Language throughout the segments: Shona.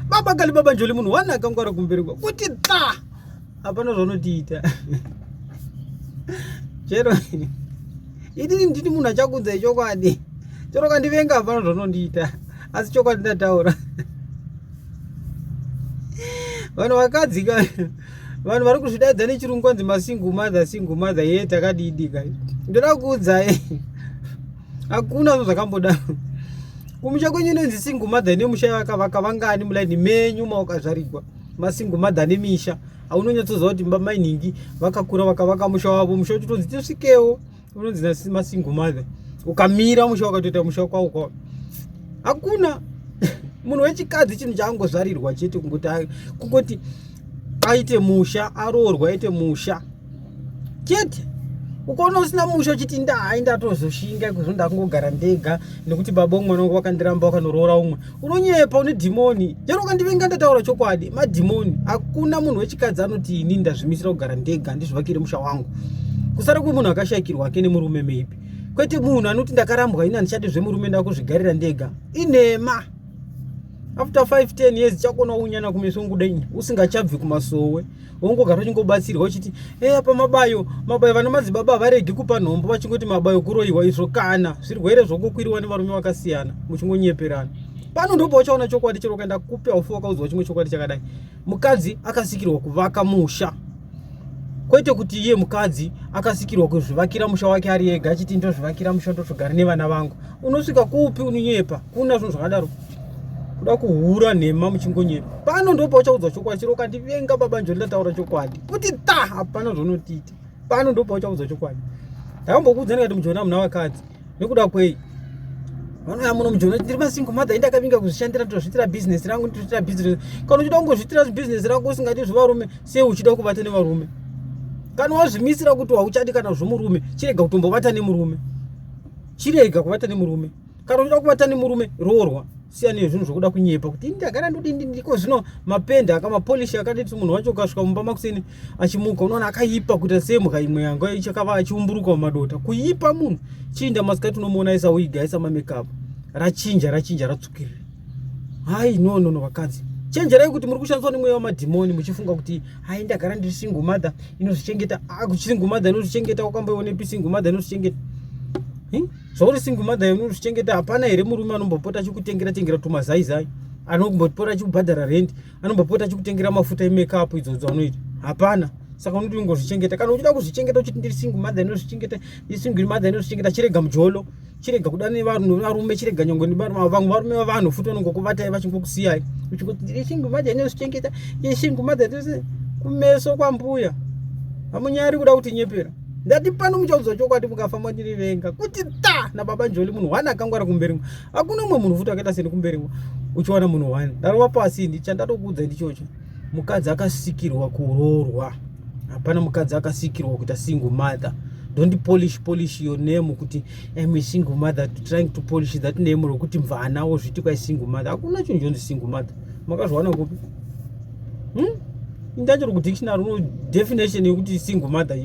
baba kali baba njoli munhu wanaka ngwara kumberi kwa kuti ta hapana zvanotiita chero idini nditi munhu achakunza chokwadi chero kandivenga hapana zvanondiita asi chokwadi ndataura vanhu vakadzika vanhu vari kuzvidaidza nechirungu kwanzi masingle mother ye takadidika ndoda kuudzai hakuna zvo zvakambodaro kumusha kwenyu inonzi single mother nemusha vakavaka vangani mulaini menyu maukazvarigwa masingle mother nemisha haunonyatsoziva kuti mainhingi vakakura vakavaka musha wavo musha uchitonzi tisvikewo unonzi masingle mother ukamira musha wakatoita musha kwavo kwavo hakuna munhu wechikadzi chinhu chaangozvarirwa chete kungoti aite musha aroorwa aite musha chete ukaona usina musha uchiti ndatozoshinga kuzonda kungogara ndega nekuti baba umwe wangu wakandiramba wakandoroora umwe unonyepa une dhimoni chero ukandivenga ndataura chokwadi madhimoni hakuna munhu wechikadzi anoti ini ndazvimisira kugara ndega ndizvivakire musha wangu kusara kwemunhu akashayikirwa ake nemurume maybe kwete munhu anoti ndakarambwa ini handichadi zvemurume ndakuzvigarira ndega inhema after 5-10 years chakona unyana kumeso ngudai usingachabvi kumasowe wongogara uchingobatsirwa uchiti apa mabayo vana madzibaba varegi kupa nhombo vachingoti mabayo kuroiwa izvo kana zvirwere zvokukwiriwa nevarume vakasiyana muchingonyeperana pano ndopa uchaona chokwadi chero ukaenda kupe ufu wakaudzwa chimwe chokwadi chakadai mukadzi akasikirwa kuvaka musha kwete kuti iye mukadzi akasikirwa kuzvivakira musha wake ari ega achiti ndozvivakira musha ndozvogara nevana vangu unosvika kupi unonyepa kuna zvinhu zvakadaro kuda kuhura nhema muchingonyepa pano ndopa uchaudzwa chokwadi chero ukandivenga baba njoli ndataura chokwadi kuti ta hapana zvonotiita pano ndopa uchaudzwa chokwadi ndakambokuudzani kati mujona muna vakadzi nekuda kwei vanoya muno mujona ndiri masingle mother indakavinga kuzvishandira ndozviitira bhizinesi rangu nditoitira bhizinesi kana uchida kungozviitira bhizinesi rako usingati zvevarume sei uchida kuvata nevarume kana wazvimisira kuti hauchadi kana zvomurume chirega kutombovata nemurume chirega kuvata nemurume kana uchida kuvata nemurume roorwa siya nezvinhu zvokuda kunyepa kuti ndagara ndiko zvino mapenda akamapolishi akaditi munhu wacho ukasvika mumba makuseni achimuka unoona akaipa kuita semhuka imwe yanga ichakava achiumburuka mumadota kuipa munhu chinda masikati unomuona aisa wiga aisa mamekeup rachinja ratsukirira hai no vakadzi chenjerai kuti muri kushandiswa nemweya wamadhimoni muchifunga kuti hai ndagara ndiri single mother inozvichengeta single mother inozvichengeta wakamboionepi single mother inozvichengeta zvauri single mother inozvichengeta hapana here murume anombopota achikutengera tumazaizai anombopota achikubhadhara rent anombopota achikutengera mafuta emekeup idzodzo anoita hapana saka unoti ungozvichengeta kana uchida kuzvichengeta uchiti ndiri single mother inozvichengeta single mother inozvichengeta chirega mujolo chirega kuda nevarume chirega nyangwe vamwe varume vavanhu futi vanongokuvatai vachingokusiyai uchingoti ndiri single mother inozvichengeta single mother kumeso kwambuya hamunyari kuda kuti nyepera ndati pano muchaudzwa chokwadi mukafamba ndirivenga kuti ta nababa njoli munhu wani akangwara kumberimwa hakuna umwe munhu futi akaita seni kumberimwa uchiwana munhu wani ndarova pasi ndichandatokuudza ndichocho mukadzi akasikirwa kuroorwa hapana mukadzi akasikirwa kuita single mother don't polish your name kuti I'm a single mother trying to polish that name rokuti mvana wozviti kwai single mother hakuna chinhu chonzi single mother makazviwana kupi ndachiri kudictionary uno definition yekuti single mother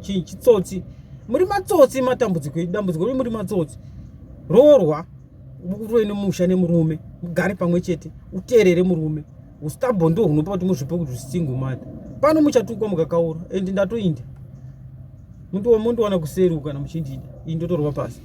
chitsotsi muri matsotsi matambudziko edambudziko muri matsotsi roorwa uroine musha nemurume mugare pamwe chete uteerere murume ustabho ndo hunopa kuti muzvipe kuti single mother pano muchatukwa mukakaura ende ndatoinda mundu wana kuseruka na muchindida indotorwa pasi